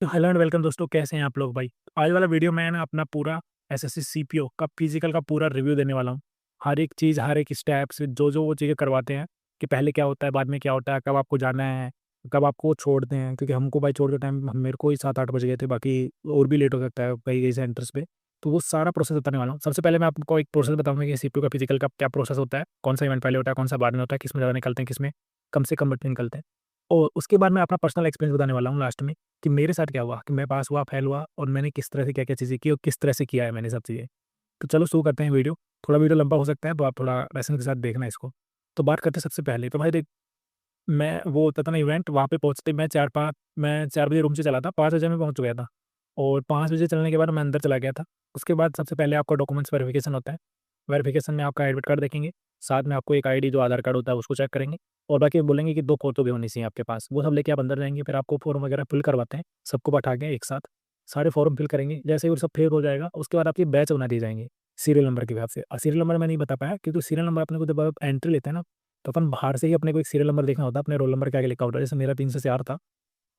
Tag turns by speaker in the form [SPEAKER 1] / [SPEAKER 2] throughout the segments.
[SPEAKER 1] तो hello and welcome दोस्तों, कैसे हैं आप लोग भाई। आज वाला वीडियो मैं ना अपना पूरा एसएससी सीपीओ का फिजिकल का पूरा रिव्यू देने वाला हूँ। हर एक चीज़, हर एक स्टेप्स जो वो चीज़ें करवाते हैं कि पहले क्या होता है, बाद में क्या होता है, कब आपको जाना है, कब आपको छोड़ते हैं। क्योंकि हमको भाई छोड़ते टाइम मेरे को ही 7-8 बज गए थे, बाकी और भी लेट हो सकता है कई-कई सेंटर्स पे। तो वो सारा प्रोसेस बताने वाला हूँ। सबसे पहले मैं आपको एक प्रोसेस बताऊँगा कि सीपीओ का फिजिकल का क्या प्रोसेस होता है, कौन-सा इवेंट पहले होता है, कौन-सा बाद में होता है, किसमें ज़्यादा निकलते हैं, किसमें कम से कम बच्चे निकलते हैं। और उसके बाद मैं अपना पर्सनल एक्सपीरियंस बताने वाला हूँ लास्ट में। कि मेरे साथ क्या हुआ, कि मैं पास हुआ, फेल हुआ और मैंने किस तरह से क्या-क्या चीज़ें की और किस तरह से किया है मैंने सब चीज़ें। तो चलो शुरू करते हैं वीडियो। थोड़ा वीडियो लंबा हो सकता है, तो आप थोड़ा पेशेंस के साथ देखना इसको। तो बात करते हैं सबसे पहले, तो भाई देख, मैं वो होता था ना इवेंट, वहाँ पे पहुँचते मैं 4 बजे रूम से चला था, 5 बजे मैं पहुँच गया था। और 5 बजे चलने के बाद मैं अंदर चला गया था। उसके बाद सबसे पहले आपका डॉक्यूमेंट्स वेरिफिकेशन होता है। वेरिफिकेशन में आपका एडमिट कार्ड देखेंगे, साथ में आपको एक आईडी जो आधार कार्ड होता है उसको चेक करेंगे और बाकी बोलेंगे कि 2 फ़ोटो भी होनी चाहिए आपके पास। वो सब लेके आप अंदर जाएँगे, फिर आपको फॉर्म वगैरह फिल करवाते हैं, सबको बैठा के एक साथ। सारे फॉर्म फिल करेंगे, जैसे ही वो सब फिल हो जाएगा, उसके बाद आपकी बैच बना दी जाएँगे, सीरियल नंबर के हिसाब से। सीरियल नंबर मैं नहीं बता पाया क्योंकि सीरियल नंबर अपने को जब आप एंट्री लेते हैं ना, तो अपन बाहर से ही अपने को एक सीरियल नंबर देखना होता है, अपने रोल नंबर के आगे लिखा होता है। जैसे मेरा 3 से 4 था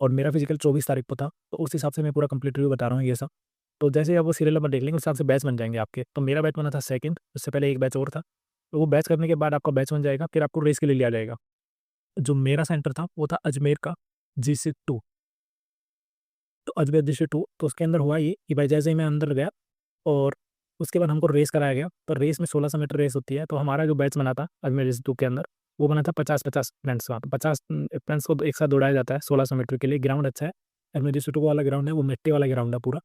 [SPEAKER 1] और मेरा फिजिकल 24 तारीख को था, तो उस हिसाब से मैं पूरा कंप्लीट रिव्यू बता रहा हूँ ये सब। तो जैसे ही आप वो सीरियल नंबर देख लेंगे, उस हिसाब से बैच बन जाएँगे आपके। तो मेरा बैच बना था सेकंड, उससे पहले एक बैच और था। तो वो बैच करने के बाद आपका बैच बन जाएगा, फिर आपको रेस के लिए लिया जाएगा। जो मेरा सेंटर था, वो था अजमेर का जीसी 2। तो अजमेर जीसी 2, तो उसके अंदर हुआ ये कि भाई जैसे ही मैं अंदर गया और उसके बाद हमको रेस कराया गया। तो रेस में 1600 मीटर रेस होती है, तो हमारा जो बैच बना था अजमेर जीसी 2 के अंदर, वो बना था 50-50 फ्रेंड्स का। तो 50 फ्रेंड्स को एक साथ दौड़ाया जाता है 1600 मीटर के लिए। ग्राउंड अच्छा है, अजमेर जीसी 2 वाला ग्राउंड है, वो मिट्टी वाला ग्राउंड है पूरा।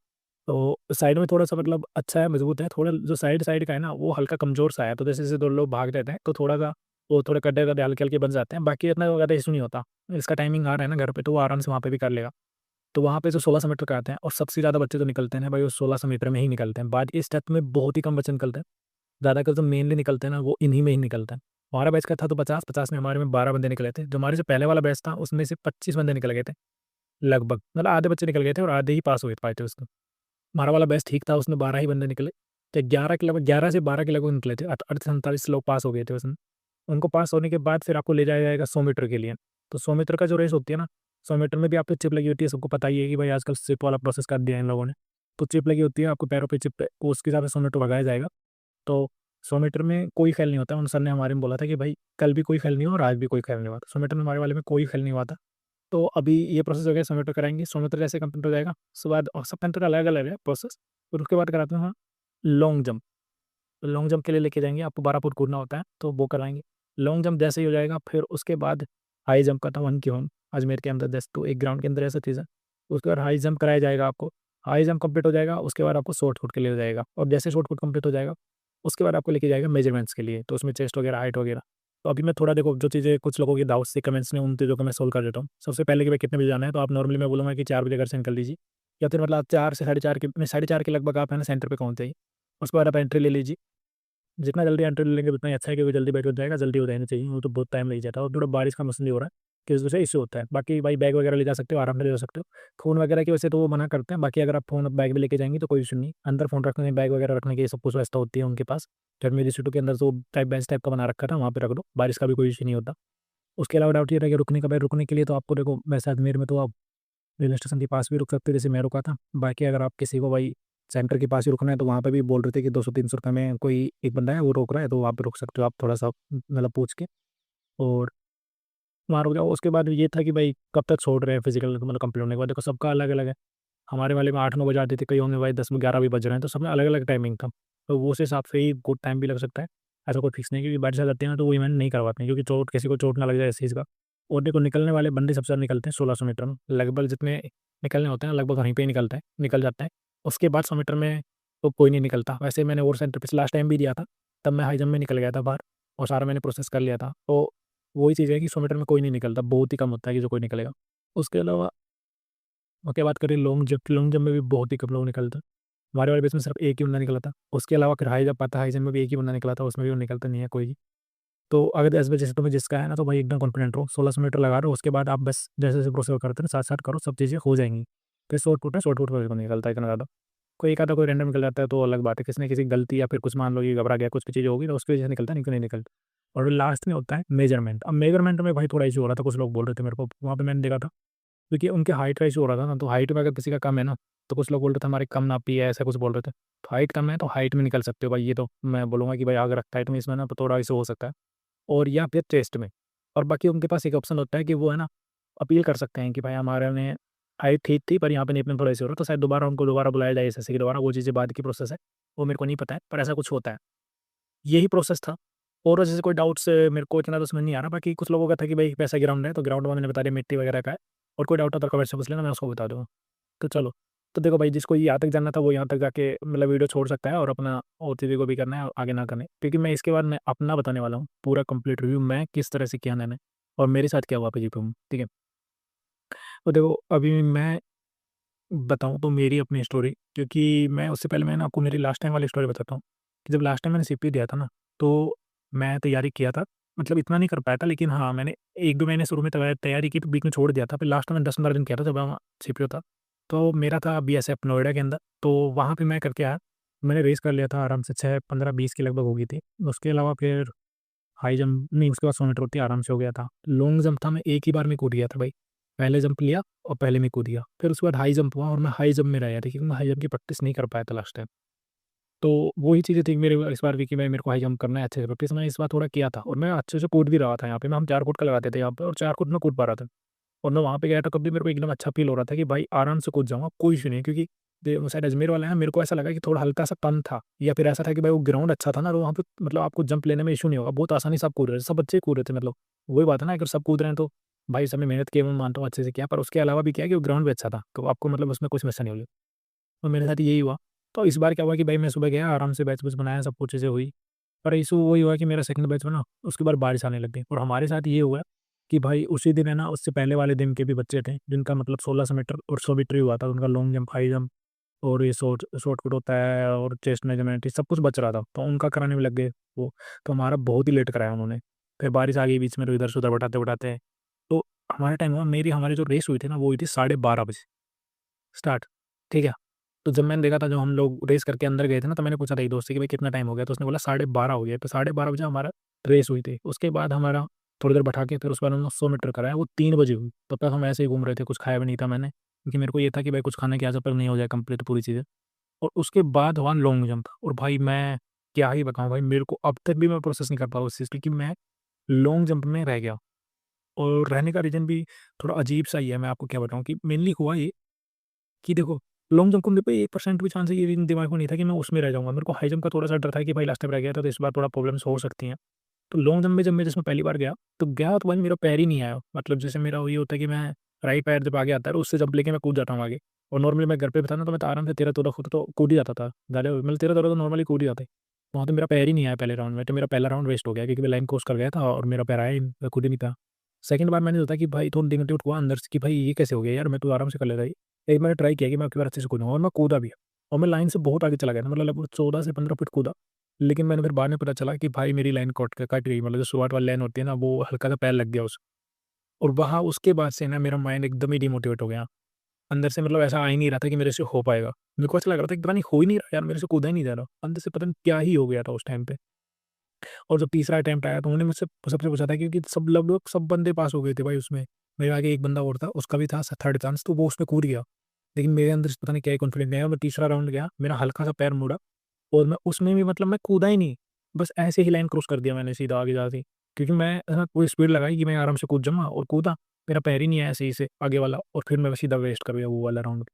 [SPEAKER 1] तो साइड में थोड़ा-सा मतलब अच्छा है, मज़बूत है, थोड़ा जो साइड-साइड का है ना, वो हल्का कमज़ोर-सा है, तो जैसे-जैसे 2 लोग भाग जाते हैं, तो थोड़ा-सा वो थोड़े गड्ढे-गड्ढे हल्के-हल्के बन जाते हैं, बाकी इतना ज़्यादा इश्यू नहीं होता। इसका टाइमिंग आ रहा है ना घर पे, तो वो आराम से वहाँ पे भी कर लेगा। तो वहाँ पे जो 1600 मीटर का आते हैं और सबसे ज़्यादा बच्चे जो निकलते हैं ना भाई, वो 1600 मीटर में ही निकलते हैं। बाद इस स्टेप में बहुत ही कम बच्चे निकलते हैं, ज़्यादातर जो मेनली निकलते हैं ना, वो इन्हीं में ही निकलते हैं। हमारा बैच का था तो 50, 50 में हमारे में 12 बंदे निकले थे। जो हमारे से पहले वाला बैच था, उसमें से 25 बंदे निकल गए थे, लगभग। मतलब आधे बच्चे निकल गए थे और आधे ही पास हो पाए थे उसमें। हमारा वाला बैच ठीक था, उसमें 12 ही बंदे निकले। तो 11 के लगभग 11 से 12 के लगभग निकले थे। 38-39 लोग पास हो गए थे उसमें। उनको पास होने के बाद फिर आपको ले जाया जाएगा 100 मीटर के लिए। तो 100 मीटर का जो रेस होती है ना, 100 मीटर में भी आपको चिप लगी होती है, सबको पता ही है कि भाई आजकल चिप वाला प्रोसेस कर दिया है इन लोगों ने। तो चिप लगी होती है, आपको पैरों पे चिप, उसके हिसाब से 100 मीटर भगाया जाएगा। तो 100 मीटर में कोई खेल नहीं होता। उन सर ने हमारे में बोला था कि भाई कल भी कोई खेल नहीं हुआ और आज भी कोई खेल नहीं हुआ। तो 100 मीटर में हमारे वाले में कोई खेल नहीं हुआ था। तो अभी ये प्रोसेस हो गया, 100 मीटर कराएँगे, 100 मीटर जैसे कंप्लीट हो जाएगा, उसके बाद और सब सेंटर अलग-अलग है प्रोसेस। फिर उसके बाद कराते हैं लॉन्ग जंप। तो लॉन्ग जंप के लिए लेके जाएँगे, आपको 12 फुट कूदना होता है, तो वो कराएँगे। लॉन्ग जंप जैसे ही हो जाएगा, फिर उसके बाद हाई जंप का था 1 की 1 अजमेर के अंदर, जस्ट तो एक ग्राउंड के अंदर ऐसा चीज़ है। उसके बाद हाई जंप कराया जाएगा आपको। हाई जंप कंप्लीट हो जाएगा, उसके बाद आपको शॉट पुट के लिए हो जाएगा और जैसे शॉट पुट कंप्लीट हो जाएगा, उसके बाद आपको लेके जाएगा मेजरमेंट्स के लिए, तो उसमें चेस्ट वगैरह, हाइट वगैरह। तो अभी मैं थोड़ा देखो जो चीज़ें कुछ लोगों के डाउट्स थे कमेंट्स में, उन चीज़ों को मैं सॉल्व कर देता हूँ। सबसे पहले कि भाई कितने बजे जाना है, तो आप नॉर्मली मैं बोलूँगा कि 4 बजे घर से निकल लीजिए या फिर मतलब आप 4 से साढ़े 4 के नहीं, साढ़े 4 के लगभग आप है ना सेंटर पे पहुँच जाइए। उसके बाद आप एंट्री ले लीजिए। जितना जल्दी एंट्री ले लेंगे उतना ही अच्छा है, क्योंकि जल्दी बैच हो जाएगा, जल्दी हो जाना चाहिए, वो तो बहुत टाइम लग जाता है और थोड़ा बारिश का मौसम भी हो रहा है, कि इस वजह से इश्यू होता है। बाकी भाई बैग वगैरह ले जा सकते हो, आराम से ले जा सकते हो। फ़ोन वगैरह की वजह से तो वो मना करते हैं, बाकी अगर आप फ़ोन बैग में लेके जाएँगे तो कोई इश्यू नहीं। अंदर फ़ोन रखने, बैग वगैरह रखने की सब कुछ व्यवस्था होती है उनके पास। टर्मिनल इंस्टीट्यूट के अंदर जो टाइप बेंच टाइप का बना रखा था, वहाँ पे रख दो, बारिश का भी कोई इश्यू नहीं होता। उसके अलावा डाउट ये रहेगा रुकने का, भाई रुकने के लिए तो आपको देखो, वैसे अजमेर में तो आप रेलवे स्टेशन के पास भी रुक सकते हो, जैसे मैं रुका था। बाकी अगर आप किसी को भाई सेंटर के पास ही रुकना है, तो वहाँ पे भी बोल रहे थे कि 200-300 रुपए में कोई एक बंदा है वो रोक रहा है, तो वहाँ पे रुक सकते हो आप थोड़ा-सा मतलब पूछ के। और वहाँ रुक जाओ। उसके बाद ये था कि भाई कब तक छोड़ रहे हैं फिजिकल, मतलब कंप्लीट होने के बाद। देखो सबका अलग-अलग है। हमारे वाले में 8-9 बजे आते थे, कईयों में भाई 10-11 भी बज रहे हैं, तो सब में अलग-अलग टाइमिंग था। तो वो उस हिसाब से ही कुछ टाइम भी लग सकता है। ऐसा कोई फिक्स नहीं है, क्योंकि बारिश आ जाती है ना, तो वो इवेंट नहीं करवाते हैं, क्योंकि चोट, किसी को चोट ना लग जाए इस चीज़ का। और देखो निकलने वाले बंदे सबसे ज़्यादा निकलते हैं 1600 मीटर में। लगभग जितने निकलने होते हैं लगभग वहीं पे ही निकल जाता है। उसके बाद 100 मीटर में तो कोई नहीं निकलता। वैसे मैंने और सेंटर पे लास्ट टाइम भी दिया था, तब मैं हाई जंप में निकल गया था बाहर और सारा मैंने प्रोसेस कर लिया था। तो वही चीज़ है कि 100 मीटर में कोई नहीं निकलता, बहुत ही कम होता है कि जो कोई निकलेगा। उसके अलावा ओके, बात करें लॉन्ग जंप में भी बहुत ही कम लोग निकलते हैं। हमारे वाले बेस में सिर्फ एक ही बंदा निकला था। उसके अलावा फिर हाई जंप आता है, हाई जंप में भी एक ही बंदा निकला था, उसमें भी वो निकलता नहीं है कोई भी। तो अगर 10 बजे से तुम्हें जिसका है ना, तो भाई एकदम कॉन्फिडेंट रहो, 1600 मीटर लगा रहे हो, उसके बाद आप बस जैसे-जैसे प्रोसीजर करते हैं साथ-साथ करो, सब चीज़ें हो जाएँगी। फिर शॉर्ट पुट है, शॉर्ट पुट में नहीं निकलता है इतना ज़्यादा। कोई एक आधा कोई रैंडम निकल जाता है तो अलग बात है, किसी ने किसी की गलती या फिर कुछ मान लो कि घबरा गया, कुछ भी चीज़ होगी तो उसकी वजह से निकलता है, नहीं तो नहीं निकलता। और लास्ट में होता है मेजरमेंट। अब मेजरमेंट में भाई थोड़ा इश्यू हो रहा था, कुछ लोग बोल रहे थे मेरे को, वहाँ पे मैंने देखा था क्योंकि उनके हाइट का इशू हो रहा था ना, तो हाइट में अगर किसी का कम है ना, तो कुछ लोग बोल रहे थे हमारी कम नापी है, ऐसा कुछ बोल रहे थे। तो हाइट कम है तो हाइट में निकल सकते हो भाई, ये तो मैं बोलूँगा कि भाई अगर हाइट में इसमें ना तो थोड़ा इशू हो सकता है, और या फिर चेस्ट में। और बाकी उनके पास एक ऑप्शन होता है कि वो है ना अपील कर सकते हैं कि भाई हमारे में हाइट ठीक थी पर यहाँ पे नेप में थोड़ा इशू हो रहा है, तो शायद दोबारा उनको दोबारा बुलाया जाए एसएससी के दोबारा, वो चीज़ें बाद की प्रोसेस है, वो मेरे को नहीं पता है, पर ऐसा कुछ होता है। यही प्रोसेस था। और जैसे कोई डाउट्स मेरे को इतना तो समझ नहीं आ रहा, बाकी कुछ लोगों का था कि भाई वैसा ग्राउंड है, तो ग्राउंड में मैंने बता दिया मिट्टी वगैरह का है, और कोई डाउट आता है कमेंट से पूछ लेना, मैं उसको बता दूँगा। तो चलो, तो देखो भाई जिसको यहाँ तक जानना था वो यहाँ तक जाके मतलब वीडियो छोड़ सकता है, और अपना और चीज़ों को भी करना है और आगे ना करना है। क्योंकि मैं इसके बाद मैं अपना बताने वाला हूँ, पूरा कंप्लीट रिव्यू मैं किस तरह से किया मैंने, और मेरे साथ क्या हुआ पीजी पे, ठीक है? तो देखो अभी मैं बताऊँ तो मेरी अपनी स्टोरी, क्योंकि मैं उससे पहले मैं ना आपको मेरी लास्ट टाइम वाली स्टोरी बताता हूँ, कि जब लास्ट टाइम मैंने सीपीयू दिया था ना, तो मैं तैयारी किया था, मतलब इतना नहीं कर पाया था, लेकिन हाँ, मैंने 1-2 महीने शुरू में तैयारी की, तो बीच में छोड़ दिया था, फिर लास्ट में 10-15 दिन किया था जब वहाँ सीपीयू था। तो मेरा था बीएसएफ नोएडा के अंदर, तो वहाँ पे मैं करके आया, मैंने रेस कर लिया था आराम से 6, 15, 20 के लगभग हो गई थी। उसके अलावा फिर हाई जंप नहीं, उसके बाद 100 मीटर होती आराम से हो गया था। लॉन्ग जंप था, मैं एक ही बार में कूद गया था भाई। पहले जंप लिया और पहले में कूद गया। फिर उसके बाद हाई जंप हुआ और मैं हाई जंप में रह गया था, क्योंकि मैं हाई जंप की प्रैक्टिस नहीं कर पाया था लास्ट टाइम। तो वही चीज़ें थी मेरे इस बार भी कि मैं मेरे को हाई जंप करना है अच्छे से प्रैक्टिस, मैंने इस बार थोड़ा किया था और मैं अच्छे से कूद भी रहा था यहाँ पे। हम 4 फुट का लगाते थे यहाँ पे, और 4 फुट में कूद पा रहा था। और मैं वहाँ पे गया था तब भी मेरे को एकदम अच्छा फ़ील हो रहा था कि भाई आराम से कूद जाऊँगा, कोई इश्यू नहीं। क्योंकि वो शायद अजमेर वाला है, मेरे को ऐसा लगा कि थोड़ा हल्का-सा कम था, या फिर ऐसा था कि भाई वो ग्राउंड अच्छा था ना, तो वहाँ पे मतलब आपको जंप लेने में इश्यू नहीं होगा, बहुत आसानी से आप कूद रहे थे, सब बच्चे कूद रहे थे मतलब। वही बात है ना, अगर सब कूद रहे हैं तो भाई सबने मेहनत की है, मैं मानता हूँ अच्छे से किया, पर उसके अलावा भी क्या है कि वो ग्राउंड भी अच्छा था, तो आपको मतलब उसमें कुछ समस्या नहीं होगी। तो मेरे साथ यही हुआ। तो इस बार क्या हुआ कि भाई मैं सुबह गया, आराम से बैच-वैच बनाया, सब कुछ चीज़ें हुई। पर इश्यू वही हुआ कि मेरा सेकंड बैच में ना उसके बाद बारिश आने लग गई, और हमारे साथ ये हुआ कि भाई उसी दिन है ना, उससे पहले वाले दिन के भी बच्चे थे जिनका मतलब 1600 मीटर और 100 मीटर ही हुआ था, उनका लॉन्ग जंप, हाई जंप और ये शॉट पुट होता है और चेस्ट मेजरमेंट, ये सब कुछ बच रहा था, तो उनका कराने में लग गए वो। तो हमारा बहुत ही लेट कराया उन्होंने। फिर बारिश आ गई बीच में, तो इधर से उधर बढ़ाते-बढ़ाते, तो हमारे टाइम हुआ, हमारी जो रेस हुई थी ना वो हुई थी 12:30 बजे स्टार्ट, ठीक है? तो जब मैंने देखा था, जब हम लोग रेस करके अंदर गए थे ना, तो मैंने पूछा था एक दोस्त से कि भाई कितना टाइम हो गया? तो उसने बोला 12:30 हो गया। तो 12:30 बजे हमारा रेस हुई थी। उसके बाद हमारा थोड़ी देर बैठा के फिर उसके बाद हमने 100 मीटर कराया, वो 3 बजे हुई। तब तक हम ऐसे ही घूम रहे थे, कुछ खाया भी नहीं था मैंने, क्योंकि मेरे को ये था कि भाई कुछ खाने की आदत पर नहीं हो जाए कंप्लीट पूरी चीज़ें। और उसके बाद हुआ लॉन्ग जंप, और भाई मैं क्या ही बताऊँ भाई, मेरे को अब तक भी मैं प्रोसेस नहीं कर पा रहा उस चीज़ की कि मैं लॉन्ग जंप में रह गया। और रहने का रीज़न भी थोड़ा अजीब-सा ही है, मैं आपको क्या बताऊँ कि मेनली हुआ ये कि देखो, लॉन्ग जंप को मेरे को 1% भी चांस है, ये दिमाग में नहीं था कि मैं उसमें रह जाऊँगा। मेरे को हाई जंप का थोड़ा-सा डर था कि भाई लास्ट टाइम रह गया था, तो इस बार थोड़ा प्रॉब्लम्स हो सकती हैं। तो लॉन्ग जंप में जब मैं जिसमें पहली बार गया, तो भाई मेरा पैर ही नहीं आया। मतलब जैसे मेरा ये होता है कि मैं राइट पैर जब आगे आता है, तो उससे जंप लेके मैं कूद जाता हूँ आगे। और नॉर्मली मैं घर पे भी था ना, तो मैं तो आराम से 13-14 फुट तो कूद ही जाता था। ज़्यादा मतलब 13-14 तो नॉर्मली कूद ही जाते। वहाँ तो मेरा पैर ही नहीं आया पहले राउंड में, तो मेरा पहला राउंड वेस्ट हो गया, क्योंकि मैं लाइन क्रॉस कर गया था और मेरा पैर आया ही नहीं, मैं कूद ही नहीं पाया। सेकंड बार मैंने सोचा कि भाई थोड़ा डिमोटिवेट हुआ अंदर से कि भाई ये कैसे हो गया यार, मैं तो आराम से कर लेता ही। एक मैंने ट्राई किया कि मैं अब की बार अच्छे से कूदूँगा, और मैं कूदा भी। और मैं लाइन से बहुत आगे चला गया था, मतलब लगभग 14 से 15 फुट कूदा। लेकिन मैंने फिर बाद में पता चला कि भाई मेरी लाइन कट गई, मतलब जो शुरुआत वाली लाइन होती है ना, वो हल्का-सा पैर लग गया उसमें। और वहाँ उसके बाद से ना मेरा माइंड एकदम ही डिमोटिवेट हो गया। अंदर से मतलब ऐसा आ ही नहीं रहा था कि मेरे से हो पाएगा। मेरे को ऐसा लग रहा था कि पता नहीं हो ही नहीं रहा यार, मेरे से कूदा ही नहीं जा रहा। अंदर से पता नहीं क्या ही हो गया था उस टाइम पे। और जब तीसरा अटेम्प्ट आया, तो उन्होंने मुझसे सबसे पूछा था, क्योंकि सब लगभग सब बंदे पास हो गए थे भाई उसमें। मेरे आगे एक बंदा और था, उसका भी था थर्ड चांस, तो वो उसमें कूद गया। लेकिन मेरे अंदर से पता नहीं क्या ही कॉन्फिडेंस नहीं आया, मैं तीसरा राउंड गया, मेरा हल्का-सा पैर मुड़ा, और मैं उसमें भी मतलब मैं कूदा ही नहीं, बस ऐसे ही लाइन क्रॉस कर दिया मैंने सीधा आगे जाके। क्योंकि मैं पूरी स्पीड लगाई कि मैं आराम से कूद जाऊँगा, और कूदा, मेरा पैर ही नहीं आया सही से आगे वाला, और फिर मैं सीधा वेस्ट कर गया वो वाला राउंड।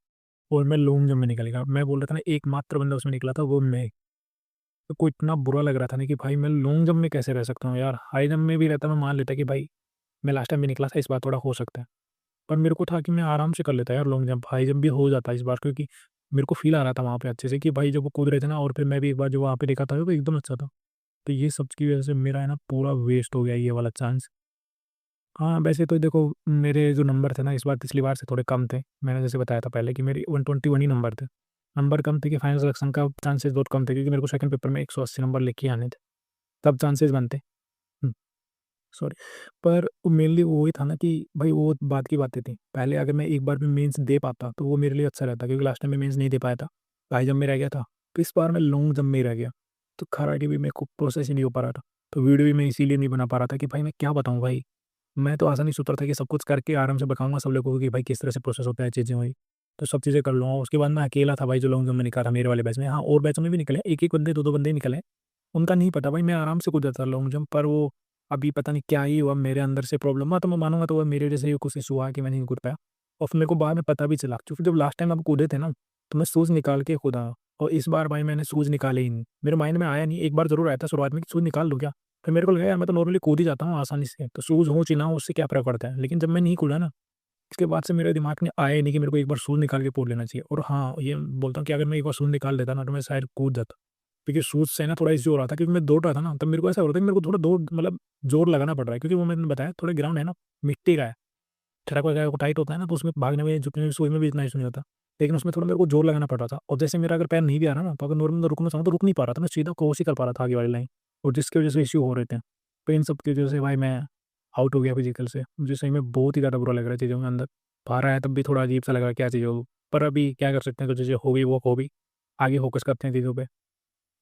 [SPEAKER 1] और मैं लॉन्ग जंप में निकल गया। मैं बोल रहा था ना, एकमात्र बंदा उसमें निकला था वो मैं। मेरे को इतना बुरा लग रहा था ना कि भाई मैं लॉन्ग जंप में कैसे रह सकता हूँ यार। हाई जंप में भी रहता, मैं मान लेता कि भाई मैं लास्ट टाइम भी निकला था, इस बार थोड़ा हो सकता है। पर मेरे को था कि मैं आराम से कर लेता यार लॉन्ग जंप, हाई जंप भी हो जाता इस बार, क्योंकि मेरे को फ़ील आ रहा था वहाँ पे अच्छे से कि भाई जब वो कूद रहे थे ना, और फिर मैं भी एक बार जो वहाँ पे देखा था, तो एकदम अच्छा था। तो ये सब की वज़ह से मेरा है ना पूरा वेस्ट हो गया ये वाला चांस। हाँ, वैसे तो देखो, मेरे जो नंबर थे ना इस बार पिछली बार से थोड़े कम थे। मैंने जैसे बताया था पहले कि मेरी 121 ही नंबर थे। नंबर कम थे कि फाइनल सिलेक्शन का चांसेस बहुत कम थे, क्योंकि मेरे को सेकंड पेपर में 180 नंबर लेके आने थे। तब चांसेस बनते। हुँ, सॉरी। पर मेनली वो ही था ना कि भाई वो बात की बातें थी। पहले अगर मैं एक बार भी मेंस दे पाता तो वो मेरे लिए अच्छा रहता, क्योंकि लास्ट टाइम मैं मेंस नहीं दे पाया था। हाई जंप में रह गया था। तो इस बार मैं लॉन्ग जंप में ही रह गया। तो खराटी भी मेरे को प्रोसेस ही नहीं हो पा रहा था। तो वीडियो भी मैं इसीलिए नहीं बना पा रहा था कि भाई मैं क्या बताऊँ भाई। मैं तो आसानी से उतरा था कि सब कुछ करके आराम से बताऊँगा सब लोगों को कि भाई किस तरह से प्रोसेस होता है चीज़ें हुई। तो सब चीज़ें कर लूँगा। उसके बाद मैं अकेला था भाई जो लॉन्ग जंप में निकला था मेरे वाले बैच में। हाँ, और बैचों में भी निकले, 1-1 बंदे 2-2 बंदे ही निकले। उनका नहीं पता भाई, मैं आराम से कूद जाता लॉन्ग जंप, पर वो अभी पता नहीं क्या ही हुआ मेरे अंदर से प्रॉब्लम हुआ, तो मैं मानूँगा तो वो मेरे वजह से ही कुछ इश्यू हुआ कि मैं नहीं कूद पाया। और फिर मेरे को बाद में पता भी चला, क्योंकि जब लास्ट टाइम आप कूदे थे ना, तो मैं शूज़ निकाल के कूदा और इस बार भाई मैंने शूज़ निकाले ही नहीं। मेरे माइंड में आया नहीं, एक बार ज़रूर आया था शुरुआत में कि शूज़ निकाल लूँ क्या? फिर मेरे को लगा यार मैं तो नॉर्मली कूद ही जाता हूँ आसानी से, तो शूज़ हो चाहे ना हो उससे क्या फ़र्क पड़ता है? लेकिन जब मैं नहीं कूदा ना, इसके बाद से मेरे दिमाग में आया ही नहीं कि मेरे को एक बार शूज़ निकाल के कूद लेना चाहिए। और हाँ, ये बोलता हूँ कि अगर मैं एक बार शूज़ निकाल लेता ना, तो मैं शायद कूद जाता। क्योंकि शूज़ से ना थोड़ा इश्यू हो रहा था, क्योंकि मैं दौड़ रहा था ना, तब मेरे को ऐसा हो रहा था कि मेरे को थोड़ा दौड़ मतलब ज़ोर लगाना पड़ रहा है, क्योंकि वो मैंने बताया थोड़ा ग्राउंड है ना, मिट्टी का है। ट्रैक वगैरह को टाइट होता है ना, तो उसमें भागने में, झुकने में, सुई में भी इतना इश्यू नहीं होता। लेकिन उसमें थोड़ा मेरे को ज़ोर लगाना पड़ रहा था, और जैसे मेरा अगर पैर नहीं भी आ रहा ना, तो अगर नॉर्मल मैं रुकना चाहूँ तो रुक नहीं पा रहा था, मैं सीधा क्रॉस ही कर पा रहा था आगे वाली लाइन, और जिसकी वज़ह से इश्यू हो रहे थे। तो इन सब की वज़ह से भाई मैं आउट हो गया फिज़िकल से। मुझे सही में बहुत ही ज़्यादा बुरा लग रहा है चीज़ों के अंदर। बाहर आया तब भी थोड़ा अजीब-सा लग रहा है, क्या चीज़ हो, पर अभी क्या कर सकते हैं, जो चीज़ें हो गई वो हो गई। आगे फ़ोकस करते हैं चीज़ों पे।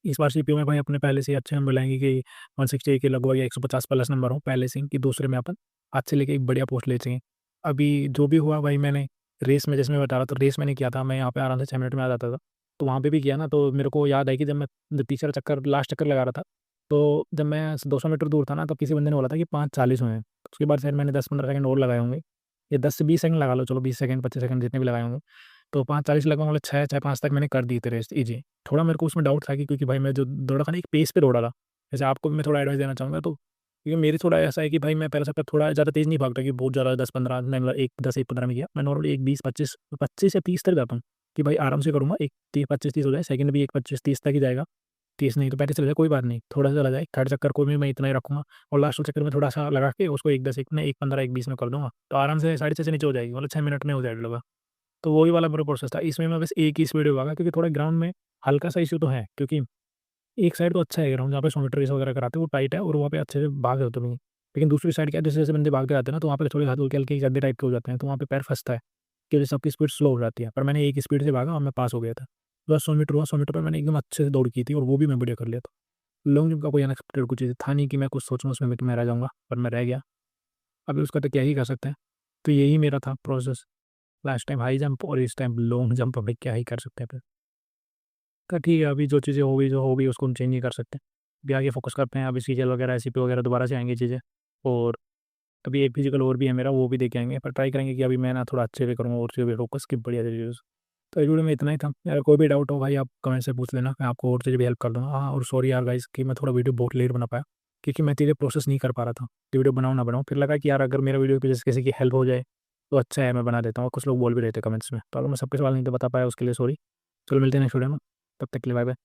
[SPEAKER 1] इस बार सीपीयू में भाई अपने पहले से ही अच्छे नंबर लाएँगे कि 168 के लगभग या 150 प्लस नंबर हो पहले से ही, कि दूसरे में अपन अच्छे लेके एक बढ़िया पोस्ट ले सकें। अभी जो भी हुआ भाई, मैंने रेस में, जैसे मैं बता रहा था, रेस मैंने किया था, मैं यहाँ पे आराम से 6 मिनट में आ जाता था। तो वहाँ पे भी किया ना, तो मेरे को याद है कि जब मैं तीसरा चक्कर लास्ट चक्कर लगा रहा था, तो जब मैं 200 मीटर दूर था ना, तब किसी बंदे ने बोला था कि 5:40 हुए हैं। उसके बाद शायद मैंने 10-15 सेकंड और लगाए होंगे, या 10 से 20 सेकंड लगा लो, चलो 20 सेकंड 25 सेकंड जितने भी लगाए होंगे। तो 5:40 लगभग मतलब 6-5 तक मैंने कर दी थी रेस ईज़ी। थोड़ा मेरे को उसमें डाउट था कि, क्योंकि भाई मैं जो दौड़ा था ना, एक पेस पे दौड़ा था। जैसे आपको भी मैं थोड़ा एडवाइस देना चाहूँगा, तो क्योंकि मेरी थोड़ा ऐसा है कि भाई मैं पहले से थोड़ा ज़्यादा तेज़ नहीं भागता, कि बहुत ज़्यादा 10-15 नहीं, मतलब 1 10 1-15 में किया। मैं नॉर्मली 1 20 25 25 या 30 तक जाता हूँ, कि भाई आराम से करूँगा, 1 ती 25-30 हो जाए, सेकंड भी 1 25-30 तक ही जाएगा। 30 नहीं तो 35 चला जाए, कोई बात नहीं, थोड़ा-सा चला जाए। थर्ड चक्कर को भी मैं इतना ही रखूँगा, और लास्ट वाले चक्कर में थोड़ा-सा लगा के उसको 1 10 1 में 1 15 1 20 में कर दूँगा। तो आराम से 6:30 से नीचे हो जाएगी, मतलब 6 मिनट में हो जाएगा लगभग। तो वही वाला मेरा प्रोसेस था। इसमें मैं बस एक ही स्पीड में भागा, क्योंकि थोड़ा ग्राउंड में हल्का-सा इश्यू तो है, क्योंकि एक साइड तो अच्छा है ग्राउंड, जहाँ पे 100 मीटर रेस वगैरह कराते हैं, वो टाइट है और वहाँ पे अच्छे से भाग सकते हो तुम। लेकिन दूसरी साइड क्या है, जैसे-जैसे बंदे भागते जाते हैं ना, तो वहाँ पे थोड़े हल्के-हल्के गड्ढे टाइप के हो जाते हैं, तो वहाँ पे पैर फँसता है, कि वजह से सबकी स्पीड स्लो हो जाती है। पर मैंने एक ही स्पीड से भागा और मैं पास हो गया था। बस 100 मीटर हुआ, 100 मीटर पे मैंने एकदम अच्छे से दौड़ की थी, और वो भी मैं बढ़िया कर लिया था। लॉन्ग जंप का कोई अनएक्सपेक्टेड कुछ चीज़ था नहीं कि मैं कुछ सोचूँ उसमें भी कि मैं रह जाऊँगा, पर मैं रह गया। अभी उसका तो क्या ही कर सकते हैं। तो यही मेरा था process. Last time high jump और इस टाइम लॉन्ग जंप, अभी क्या ही कर सकते हैं फिर। तो ठीक है, अभी जो चीज़ें हो गई, जो हो गई उसको हम चेंज नहीं कर सकते। अभी आगे फ़ोकस करते हैं, अभी सीजीएल वगैरह, एसीपी वगैरह दोबारा से आएँगी चीज़ें, और अभी एक फिजिकल और भी है मेरा, वो भी देके आएँगे, पर ट्राई करेंगे कि अभी मैं ना थोड़ा अच्छे से करूँ और चीज़ों पे फ़ोकस की बढ़िया तरीके से। तो इस वीडियो में इतना ही था। अगर कोई भी डाउट हो भाई, आप कमेंट से पूछ लेना, मैं आपको और चीज़ें भी हेल्प कर दूँगा। हाँ, और सॉरी यार गाइज़ कि मैं थोड़ा वीडियो बहुत लेट बना पाया, क्योंकि मैं चीज़ें प्रोसेस नहीं कर पा रहा था कि वीडियो बनाऊँ ना बनाऊँ। फिर लगा कि यार अगर मेरा वीडियो की वजह से किसी की हेल्प हो जाए, तो अच्छा है, मैं बना देता हूँ। कुछ लोग बोल भी रहे थे कमेंट्स में, तो अगर मैं सबके सवाल नहीं तो बता पाया, उसके लिए सॉरी। चलो मिलते हैं नेक्स्ट वीडियो में, तब तक के लिए बाय बाय।